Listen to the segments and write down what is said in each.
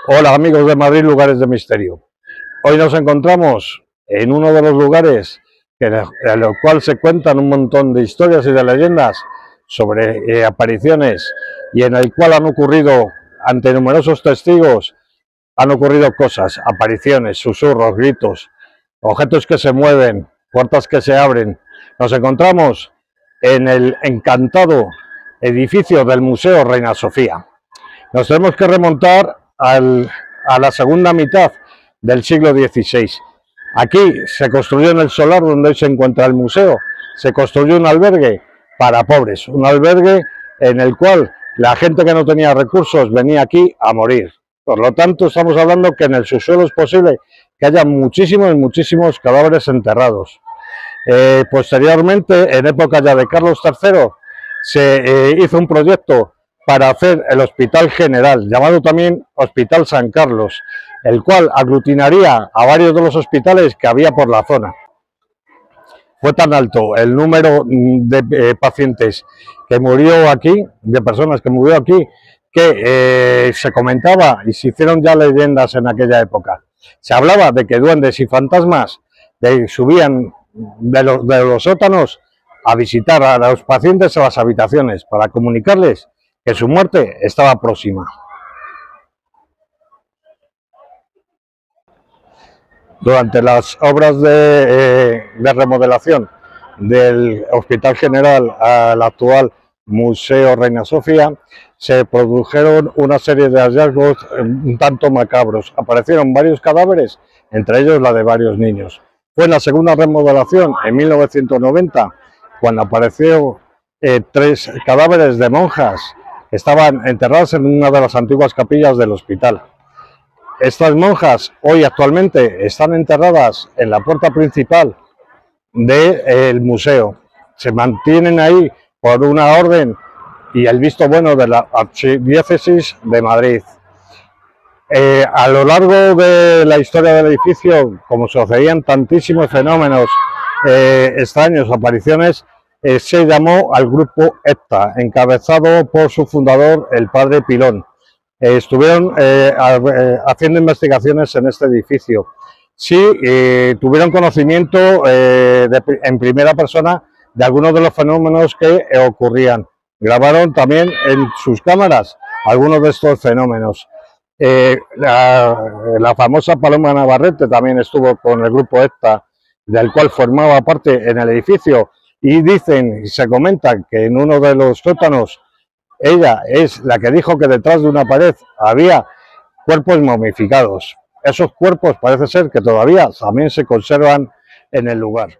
Hola amigos de Madrid, lugares de misterio. Hoy nos encontramos en uno de los lugares en el cual se cuentan un montón de historias y de leyendas sobre apariciones y en el cual han ocurrido, ante numerosos testigos, han ocurrido cosas, apariciones, susurros, gritos, objetos que se mueven, puertas que se abren. Nos encontramos en el encantado edificio del Museo Reina Sofía. Nos tenemos que remontar a la segunda mitad del siglo XVI. Aquí se construyó, en el solar donde hoy se encuentra el museo, se construyó un albergue para pobres, un albergue en el cual la gente que no tenía recursos venía aquí a morir. Por lo tanto, estamos hablando que en el subsuelo es posible que haya muchísimos cadáveres enterrados. Posteriormente, en época ya de Carlos III, se hizo un proyecto para hacer el Hospital General, llamado también Hospital San Carlos, el cual aglutinaría a varios de los hospitales que había por la zona. Fue tan alto el número de pacientes que murió aquí, de personas que murió aquí, que se comentaba y se hicieron ya leyendas en aquella época. Se hablaba de que duendes y fantasmas subían de los sótanos a visitar a los pacientes a las habitaciones para comunicarles que su muerte estaba próxima. Durante las obras de remodelación del Hospital General al actual Museo Reina Sofía, se produjeron una serie de hallazgos un tanto macabros. Aparecieron varios cadáveres, entre ellos la de varios niños. Fue en la segunda remodelación, en 1990, cuando apareció 3 cadáveres de monjas que estaban enterradas en una de las antiguas capillas del hospital. Estas monjas hoy actualmente están enterradas en la puerta principal del museo. Se mantienen ahí por una orden y el visto bueno de la Archidiócesis de Madrid. A lo largo de la historia del edificio, como sucedían tantísimos fenómenos extraños, apariciones, se llamó al grupo ETA, encabezado por su fundador, el padre Pilón. Estuvieron haciendo investigaciones en este edificio. Sí, tuvieron conocimiento en primera persona de algunos de los fenómenos que ocurrían. Grabaron también en sus cámaras algunos de estos fenómenos. La famosa Paloma Navarrete también estuvo con el grupo ETA, del cual formaba parte en el edificio, y dicen y se comenta que en uno de los sótanos ella es la que dijo que detrás de una pared había cuerpos momificados. Esos cuerpos parece ser que todavía también se conservan en el lugar.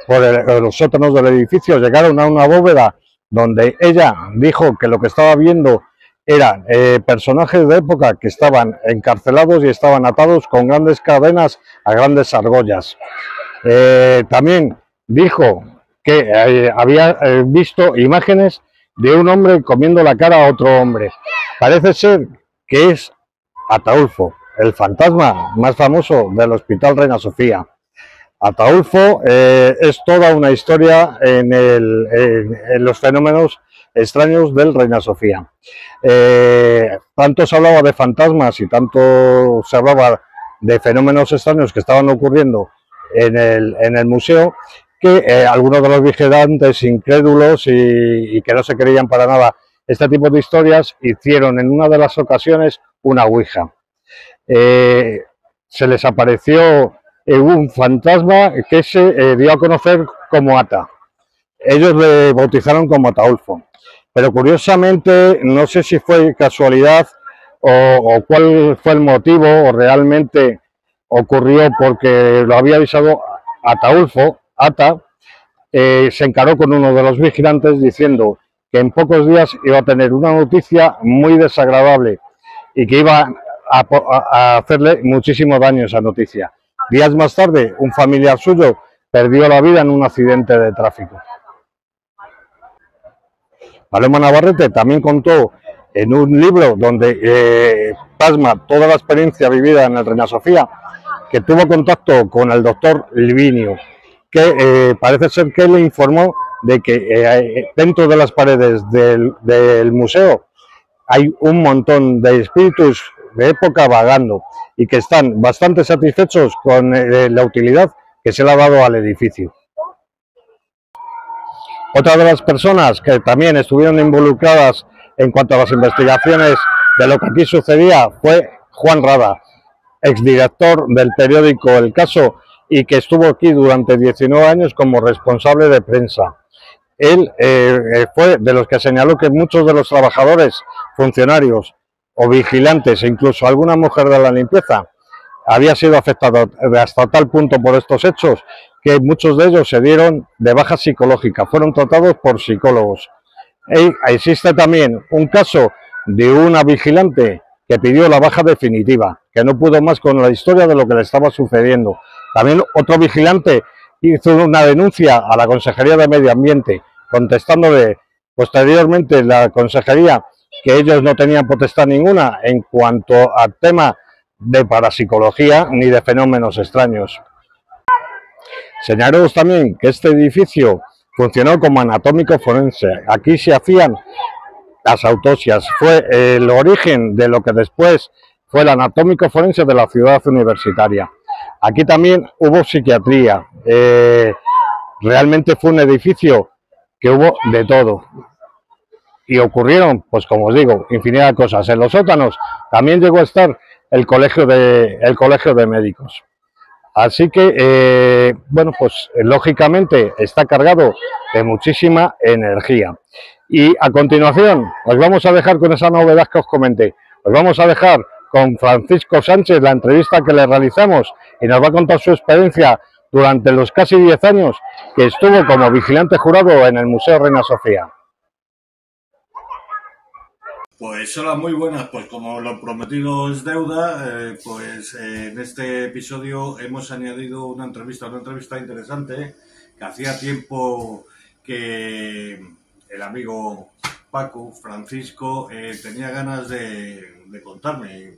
Por los sótanos del edificio llegaron a una bóveda donde ella dijo que lo que estaba viendo eran personajes de época que estaban encarcelados y estaban atados con grandes cadenas a grandes argollas. También dijo que había visto imágenes de un hombre comiendo la cara a otro hombre. Parece ser que es Ataulfo, el fantasma más famoso del Hospital Reina Sofía. Ataulfo es toda una historia en los fenómenos extraños del Reina Sofía. Tanto se hablaba de fantasmas y tanto se hablaba de fenómenos extraños que estaban ocurriendo en el museo, que algunos de los vigilantes incrédulos y que no se creían para nada este tipo de historias hicieron en una de las ocasiones una ouija. Se les apareció un fantasma que se dio a conocer como Ata. Ellos le bautizaron como Ataulfo, pero curiosamente no sé si fue casualidad o cuál fue el motivo, o realmente ocurrió porque lo había avisado Ataulfo. Ata se encaró con uno de los vigilantes diciendo que en pocos días iba a tener una noticia muy desagradable y que iba a hacerle muchísimo daño esa noticia. Días más tarde, un familiar suyo perdió la vida en un accidente de tráfico. Paloma Navarrete también contó en un libro donde plasma toda la experiencia vivida en el Reina Sofía, que tuvo contacto con el doctor Livinio, que parece ser que le informó de que dentro de las paredes del museo hay un montón de espíritus de época vagando y que están bastante satisfechos con la utilidad que se le ha dado al edificio. Otra de las personas que también estuvieron involucradas en cuanto a las investigaciones de lo que aquí sucedía fue Juan Rada, exdirector del periódico El Caso y que estuvo aquí durante 19 años como responsable de prensa. Él fue de los que señaló que muchos de los trabajadores, funcionarios o vigilantes e incluso alguna mujer de la limpieza había sido afectado hasta tal punto por estos hechos que muchos de ellos se dieron de baja psicológica, fueron tratados por psicólogos. Existe también un caso de una vigilante que pidió la baja definitiva, que no pudo más con la historia de lo que le estaba sucediendo. También otro vigilante hizo una denuncia a la Consejería de Medio Ambiente, contestándole posteriormente la Consejería que ellos no tenían potestad ninguna en cuanto al tema de parapsicología ni de fenómenos extraños. Señalaros también que este edificio funcionó como anatómico forense. Aquí se hacían las autopsias. Fue el origen de lo que después fue el anatómico forense de la ciudad universitaria. Aquí también hubo psiquiatría. Realmente fue un edificio que hubo de todo. Y ocurrieron, pues como os digo, infinidad de cosas. En los sótanos también llegó a estar el colegio de médicos. Así que, bueno, pues lógicamente está cargado de muchísima energía. Y a continuación os vamos a dejar con esa novedad que os comenté. Os vamos a dejar con Francisco Sánchez la entrevista que le realizamos y nos va a contar su experiencia durante los casi 10 años que estuvo como vigilante jurado en el Museo Reina Sofía. Pues hola, muy buenas. Pues como lo prometido es deuda, en este episodio hemos añadido una entrevista interesante que hacía tiempo que el amigo Paco, Francisco, tenía ganas de contarme.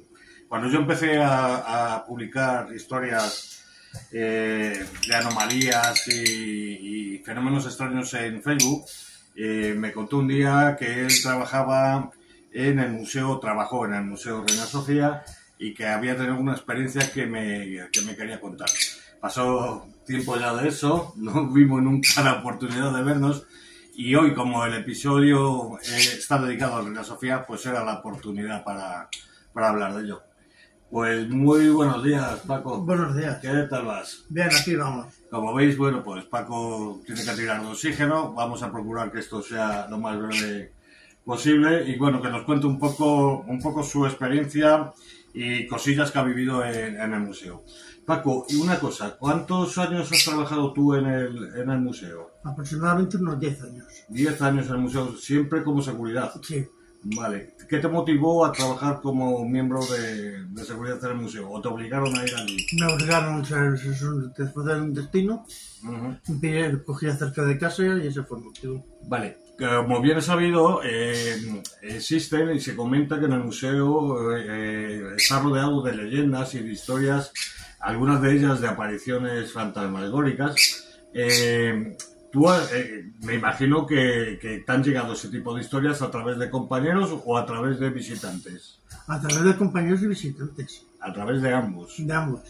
Cuando yo empecé a publicar historias de anomalías y fenómenos extraños en Facebook, me contó un día que él trabajó en el Museo Reina Sofía y que había tenido una experiencia que me quería contar. Pasó tiempo ya de eso, no vimos nunca la oportunidad de vernos y hoy, como el episodio está dedicado a Reina Sofía, pues era la oportunidad para hablar de ello. Pues muy buenos días, Paco. Buenos días. ¿Qué tal vas? Bien, aquí vamos. Como veis, bueno, pues Paco tiene que tirar de oxígeno. Vamos a procurar que esto sea lo más breve posible y bueno, que nos cuente un poco su experiencia y cosillas que ha vivido en el museo. Paco, y una cosa, ¿cuántos años has trabajado tú en el museo? Aproximadamente unos 10 años. 10 años en el museo, siempre como seguridad. Sí. Vale. ¿Qué te motivó a trabajar como miembro de seguridad en el museo? ¿O te obligaron a ir allí? Me obligaron, después de un destino, cogí cerca de casa y ese fue el motivo. Vale. Como bien he sabido, existen y se comenta que en el museo está rodeado de leyendas y de historias, algunas de ellas de apariciones fantasmagóricas. Tú me imagino que te han llegado ese tipo de historias a través de compañeros o a través de visitantes. A través de compañeros y visitantes. A través de ambos. De ambos.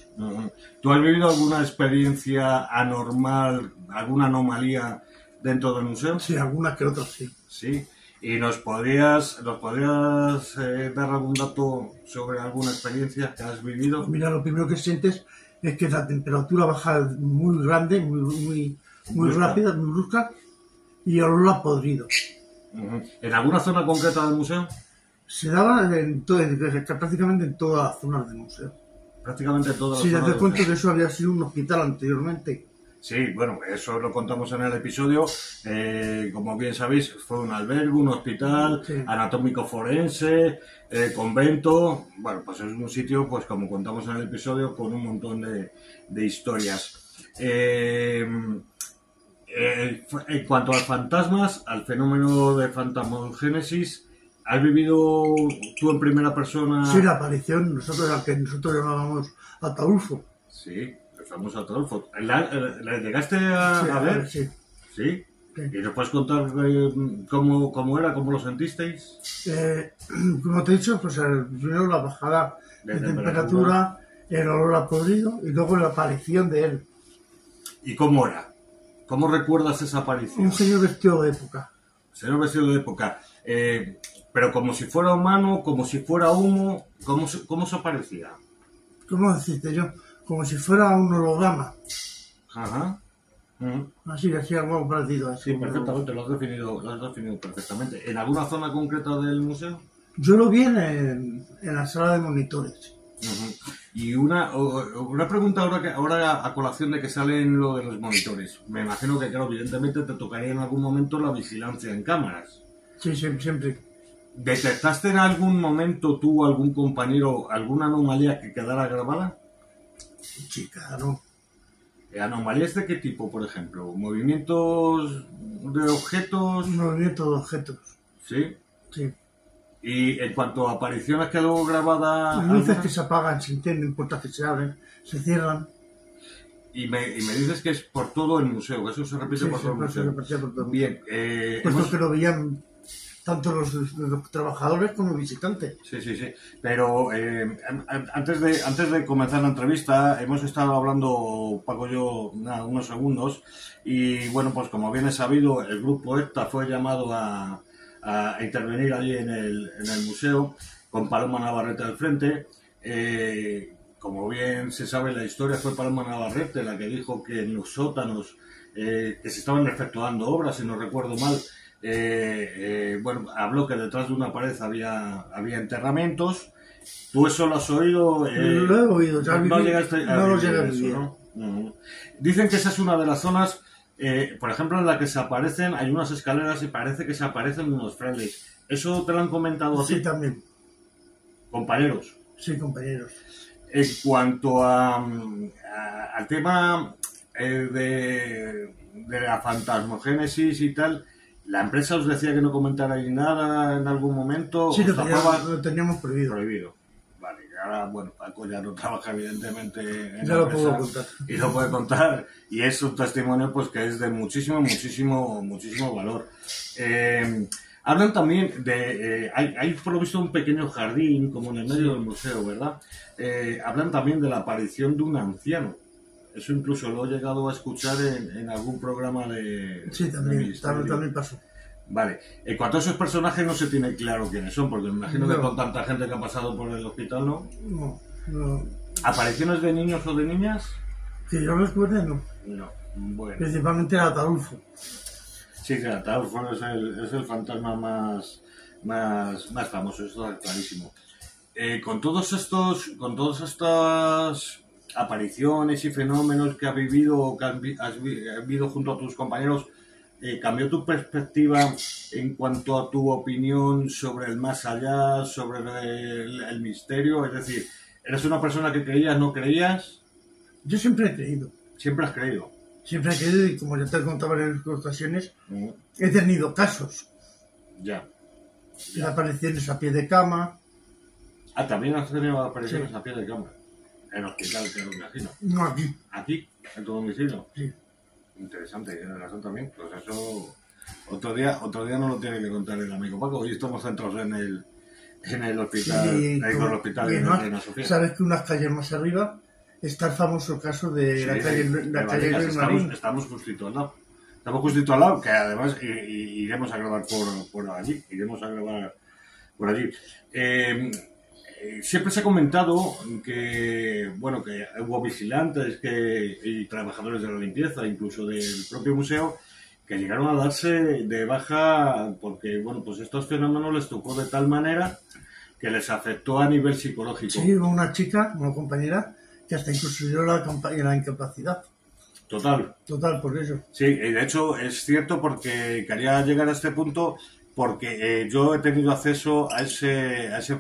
¿Tú has vivido alguna experiencia anormal, alguna anomalía dentro del museo? Sí, alguna que otra, sí. Sí. ¿Y nos podrías dar algún dato sobre alguna experiencia que has vivido? Mira, lo primero que sientes es que la temperatura baja muy grande, muy rápida, muy brusca, y el olor a podrido. ¿En alguna zona concreta del museo? Se daba prácticamente en todas las zonas del museo. Prácticamente todas las zonas. Sí, zonas. te cuento que eso había sido un hospital anteriormente. Sí, bueno, eso lo contamos en el episodio. Como bien sabéis, fue un albergue, un hospital, sí, anatómico forense, convento. Bueno, pues es un sitio, pues como contamos en el episodio, con un montón de historias. En cuanto a fantasmas, al fenómeno de fantasmogénesis, ¿has vivido tú en primera persona? Sí, la aparición, al que nosotros llamábamos Ataulfo. Sí. Famoso Ataulfo. ¿La llegaste a ver? Sí. ¿Sí? Sí. ¿Y nos puedes contar cómo era, cómo lo sentisteis? Como te he dicho, pues primero la bajada de temperatura, el olor a podrido y luego la aparición de él. ¿Y cómo era? ¿Cómo recuerdas esa aparición? Un señor vestido de época. Señor vestido de época. Pero como si fuera humano, como si fuera humo, ¿cómo se aparecía? ¿Cómo decirte yo? Como si fuera un holograma. Ajá. Así algo parecido a eso. Sí, perfectamente, lo has definido perfectamente. ¿En alguna zona concreta del museo? Yo lo vi en la sala de monitores. Uh-huh. Y una pregunta ahora a colación de que salen lo de los monitores. Me imagino que, claro, evidentemente te tocaría en algún momento la vigilancia en cámaras. Sí, siempre. ¿Detectaste en algún momento tú, algún compañero, alguna anomalía que quedara grabada? Sí, claro. ¿Anomalías de qué tipo, por ejemplo? ¿Movimientos de objetos? Movimiento de objetos. Sí. Sí. Y en cuanto a apariciones quedó grabada... Luces que se apagan, se encienden, puertas que se abren, se cierran. Y me dices que es por todo el museo, que eso se repite por todo el museo. Por todo. Bien. Puesto que lo veían tanto los trabajadores como los visitantes. Sí. Pero antes de comenzar la entrevista, hemos estado hablando, Paco y yo, unos segundos, y bueno, pues como bien es sabido, el grupo ETA fue llamado a intervenir allí en el museo, con Paloma Navarrete al frente. Como bien se sabe, la historia fue Paloma Navarrete la que dijo que en los sótanos que se estaban efectuando obras, si no recuerdo mal, bueno, habló que detrás de una pared había enterramientos. ¿Tú eso lo has oído? Lo he oído, ya no llegaste a no lo vivir llegué a eso, vivir. ¿no? Uh-huh. Dicen que esa es una de las zonas, por ejemplo, en la que se aparecen, hay unas escaleras y parece que se aparecen unos frailes. ¿Eso te lo han comentado a ti? Sí, también. Compañeros. Sí, compañeros. En cuanto al tema de la fantasmogénesis y tal, ¿la empresa os decía que no comentarais nada en algún momento? Sí, lo teníamos prohibido. Prohibido. Vale, ahora, bueno, Paco ya no trabaja evidentemente en ya la lo empresa, puedo contar. y lo puede contar, y es un testimonio pues que es de muchísimo valor. Hablan también de... hay por lo visto un pequeño jardín como en el medio del museo, ¿verdad? Hablan también de la aparición de un anciano. Eso incluso lo he llegado a escuchar en algún programa de... Sí, también pasó. Vale. En cuanto a esos personajes no se tiene claro quiénes son, porque me imagino que con tanta gente que ha pasado por el hospital, ¿no? No. ¿Apariciones de niños o de niñas? Que yo recuerde, no. No. Bueno. Principalmente el Ataulfo. Sí, que Ataulfo es el fantasma más famoso, eso está clarísimo. Con todas estas apariciones y fenómenos que has vivido junto a tus compañeros, ¿cambió tu perspectiva en cuanto a tu opinión sobre el más allá, sobre el misterio? Es decir, ¿eres una persona que creías, no creías? Yo siempre he creído. ¿Siempre has creído? Siempre he creído, y como ya te he contado en varias ocasiones, he tenido casos. Ya. De apariciones a pie de cama. Ah, también has tenido apariciones a pie de cama. En hospital, que lo imagino. No aquí. ¿Aquí? ¿En tu domicilio? Sí. Interesante, ¿y en el razón también? Pues eso... Otro día no lo tiene que contar el amigo Paco. Hoy estamos centrados en el hospital, sí, con el hospital de Reina Sofía. Sabes que unas calles más arriba está el famoso caso de la calle Luis Marín. Estamos justito al lado. Estamos justito al lado, que además iremos a grabar por allí. Iremos a grabar por allí. Siempre se ha comentado que hubo vigilantes y trabajadores de la limpieza, incluso del propio museo, que llegaron a darse de baja porque, pues estos fenómenos les tocó de tal manera que les afectó a nivel psicológico. Sí, hubo una chica, una compañera, que hasta incluso dio la incapacidad. Total, por eso. Sí, y de hecho es cierto, porque quería llegar a este punto porque yo he tenido acceso a ese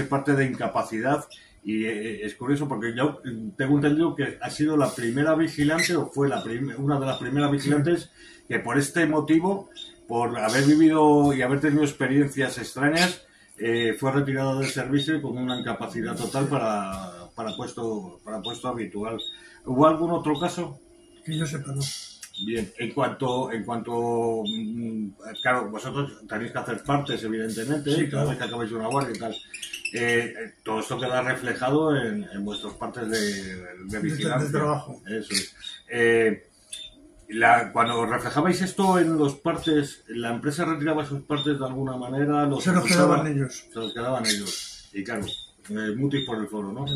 parte de incapacidad, y es curioso porque yo tengo entendido que ha sido la primera vigilante, o fue una de las primeras vigilantes que por este motivo, por haber vivido y haber tenido experiencias extrañas, fue retirada del servicio y con una incapacidad total para puesto habitual. ¿Hubo algún otro caso? Que yo sepa, no. Bien, claro, vosotros tenéis que hacer partes, evidentemente, Sí, cada claro. vez que acabáis una guardia y tal. Todo esto queda reflejado en vuestros partes de vigilancia. de trabajo. Eso es. Cuando reflejabais esto en los partes, ¿la empresa retiraba sus partes de alguna manera? Se nos usaba? quedaban ellos. Se los quedaban ellos. Y claro, mutis por el foro, ¿no? Sí.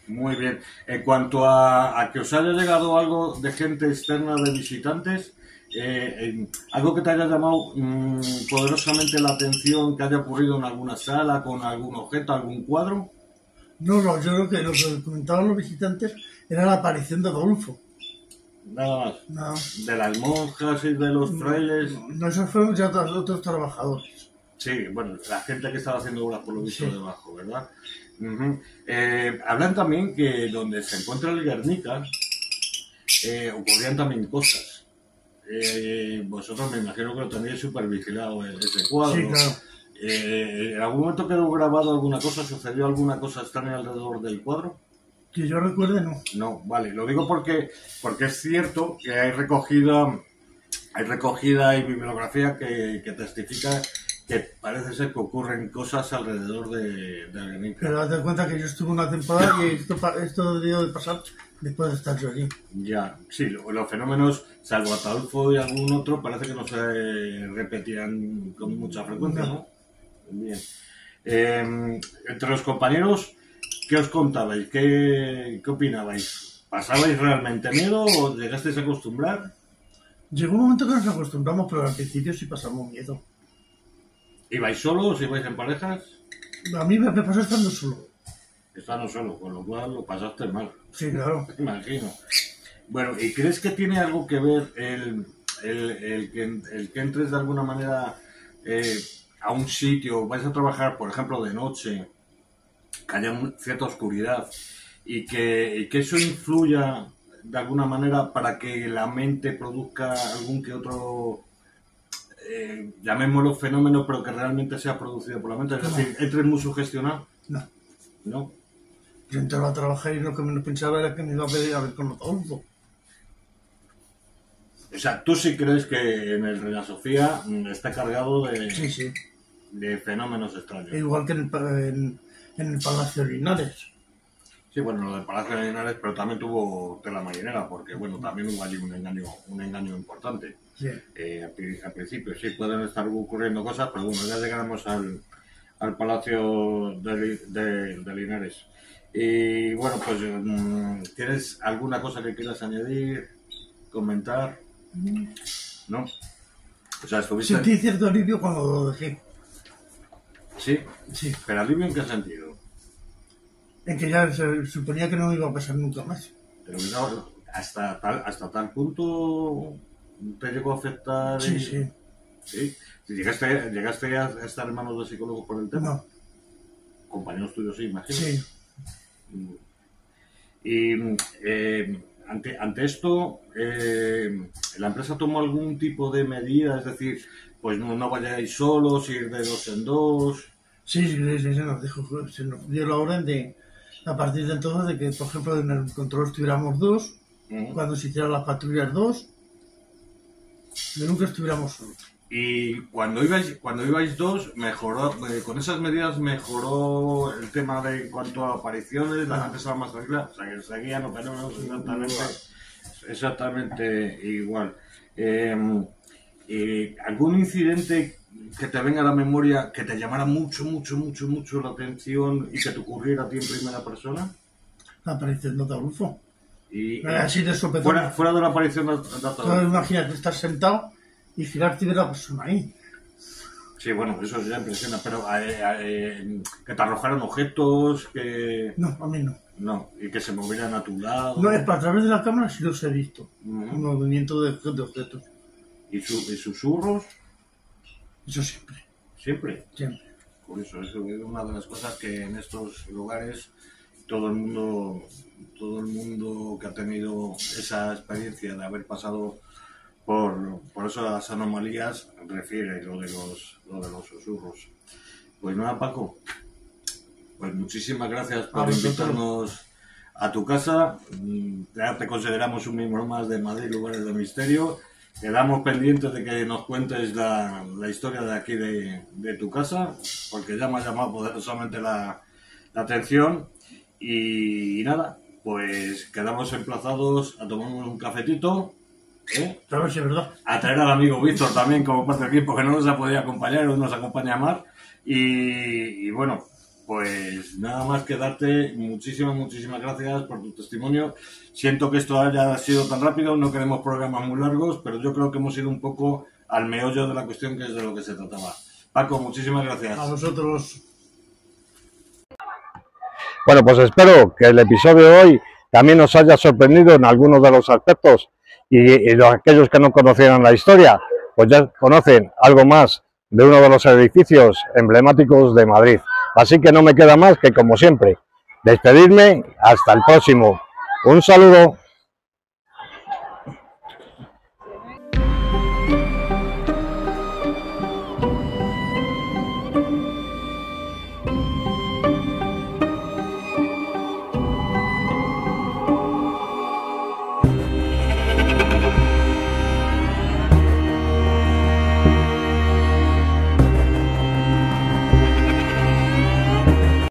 Muy bien. En cuanto a que os haya llegado algo de gente externa, de visitantes, algo que te haya llamado poderosamente la atención, que haya ocurrido en alguna sala, con algún objeto, algún cuadro. No, yo creo que lo que comentaban los visitantes era la aparición de Adolfo. Nada más. No, De las monjas y de los frailes. no, esos fueron ya otros trabajadores. Sí, bueno, la gente que estaba haciendo obras por lo visto Sí. debajo, ¿verdad? Ujú. Hablan también que donde se encuentra el Guernica ocurrían también cosas. Vosotros me imagino que lo tenéis súper vigilado ese cuadro. Sí, claro. ¿En algún momento quedó grabado alguna cosa? ¿Sucedió alguna cosa extraña alrededor del cuadro? Que yo recuerde, no. No, vale, lo digo porque es cierto que hay recogida y bibliografía que testifica que parece ser que ocurren cosas alrededor de Guernica. Pero date cuenta que yo estuve una temporada y esto debió de pasar después de estar yo allí. Ya, sí, los fenómenos, salvo Ataulfo y algún otro, parece que no se repetían con mucha frecuencia, ¿no? Bien. Entre los compañeros, ¿qué os contabais? ¿Qué opinabais? ¿Pasabais realmente miedo o llegasteis a acostumbrar? Llegó un momento que nos acostumbramos, pero al principio sí pasamos miedo. ¿Ibais solos? ¿Ibais en parejas? A mí me pasó estando solo. Estando solo, con lo cual lo pasaste mal, Sí, claro. me imagino. Bueno, ¿y crees que tiene algo que ver el que entres de alguna manera a un sitio, vais a trabajar, por ejemplo, de noche, que haya cierta oscuridad y que eso influya de alguna manera para que la mente produzca algún que otro, llamémoslo fenómeno, pero que realmente sea producido por la mente? Es decir, entres muy sugestionado. No. ¿No? Yo entraba a trabajar y lo que menos pensaba era que me iba a ver con Adolfo. O sea, tú sí crees que en el Reina Sofía está cargado Sí, sí. de fenómenos extraños. Igual que en el Palacio de Linares. Sí, bueno, lo del Palacio de Linares, pero también tuvo tela marinera, porque bueno, también hubo allí un engaño importante. Sí. Al principio sí pueden estar ocurriendo cosas, pero bueno, ya llegaremos al Palacio de Linares. Y bueno, pues ¿tienes alguna cosa que quieras añadir, comentar? ¿No? O sea, estuviste... Sentí cierto alivio cuando lo dejé. Sí, Sí. pero alivio ¿en qué sentido? En que ya se suponía que no me iba a pasar nunca más. Pero no, hasta tal punto te llegó a afectar. Sí, sí. ¿Sí? ¿Llegaste a estar en manos de psicólogos por el tema? No. Compañeros tuyos, sí, imagino. Sí. Y ante esto, ¿la empresa tomó algún tipo de medida? Es decir, pues no vayáis solos, ir de dos en dos. Sí, se nos dio la orden de, a partir de entonces, de que, por ejemplo, en el control estuviéramos dos, cuando se hicieran las patrullas dos, de nunca estuviéramos solos. Y cuando ibais dos, mejoró, con esas medidas mejoró el tema de en cuanto a apariciones, la gente estaba más tranquila, o sea que seguían los fenómenos exactamente igual. ¿Algún incidente que te venga a la memoria que te llamara mucho la atención y que te ocurriera a ti en primera persona? La aparición de Adolfo. Y, Así de sopetón. fuera de la aparición de Adolfo. Entonces, imagínate estar sentado y girarte y ver a la persona ahí. Sí, bueno, eso ya impresiona, pero que te arrojaron objetos, que... No, a mí no. No, y que se movieran a tu lado. No, a través de la cámara sí los he visto. Un movimiento de objetos. ¿Y susurros? Eso siempre. Siempre. Siempre. Por eso es una de las cosas que en estos lugares todo el mundo que ha tenido esa experiencia de haber pasado por esas anomalías refiere lo de los susurros. Pues nada, Paco, pues muchísimas gracias por invitarnos a tu casa. Ya te consideramos un miembro más de Madrid Lugares de Misterio. Quedamos pendientes de que nos cuentes la historia de aquí de tu casa, porque ya me ha llamado poderosamente la atención. Y nada, pues quedamos emplazados a tomarnos un cafetito, Claro, sí, es verdad. a traer al amigo Víctor también como parte del equipo, que no nos ha podido acompañar, hoy nos acompaña Mar. Y bueno, pues nada más que darte muchísimas gracias por tu testimonio. Siento que esto haya sido tan rápido, no queremos programas muy largos, pero yo creo que hemos ido un poco al meollo de la cuestión, que es de lo que se trataba. Paco, muchísimas gracias. A vosotros. Bueno, pues espero que el episodio de hoy también os haya sorprendido en algunos de los aspectos y aquellos que no conocieran la historia, pues ya conocen algo más de uno de los edificios emblemáticos de Madrid. Así que no me queda más que, como siempre, despedirme hasta el próximo. Un saludo.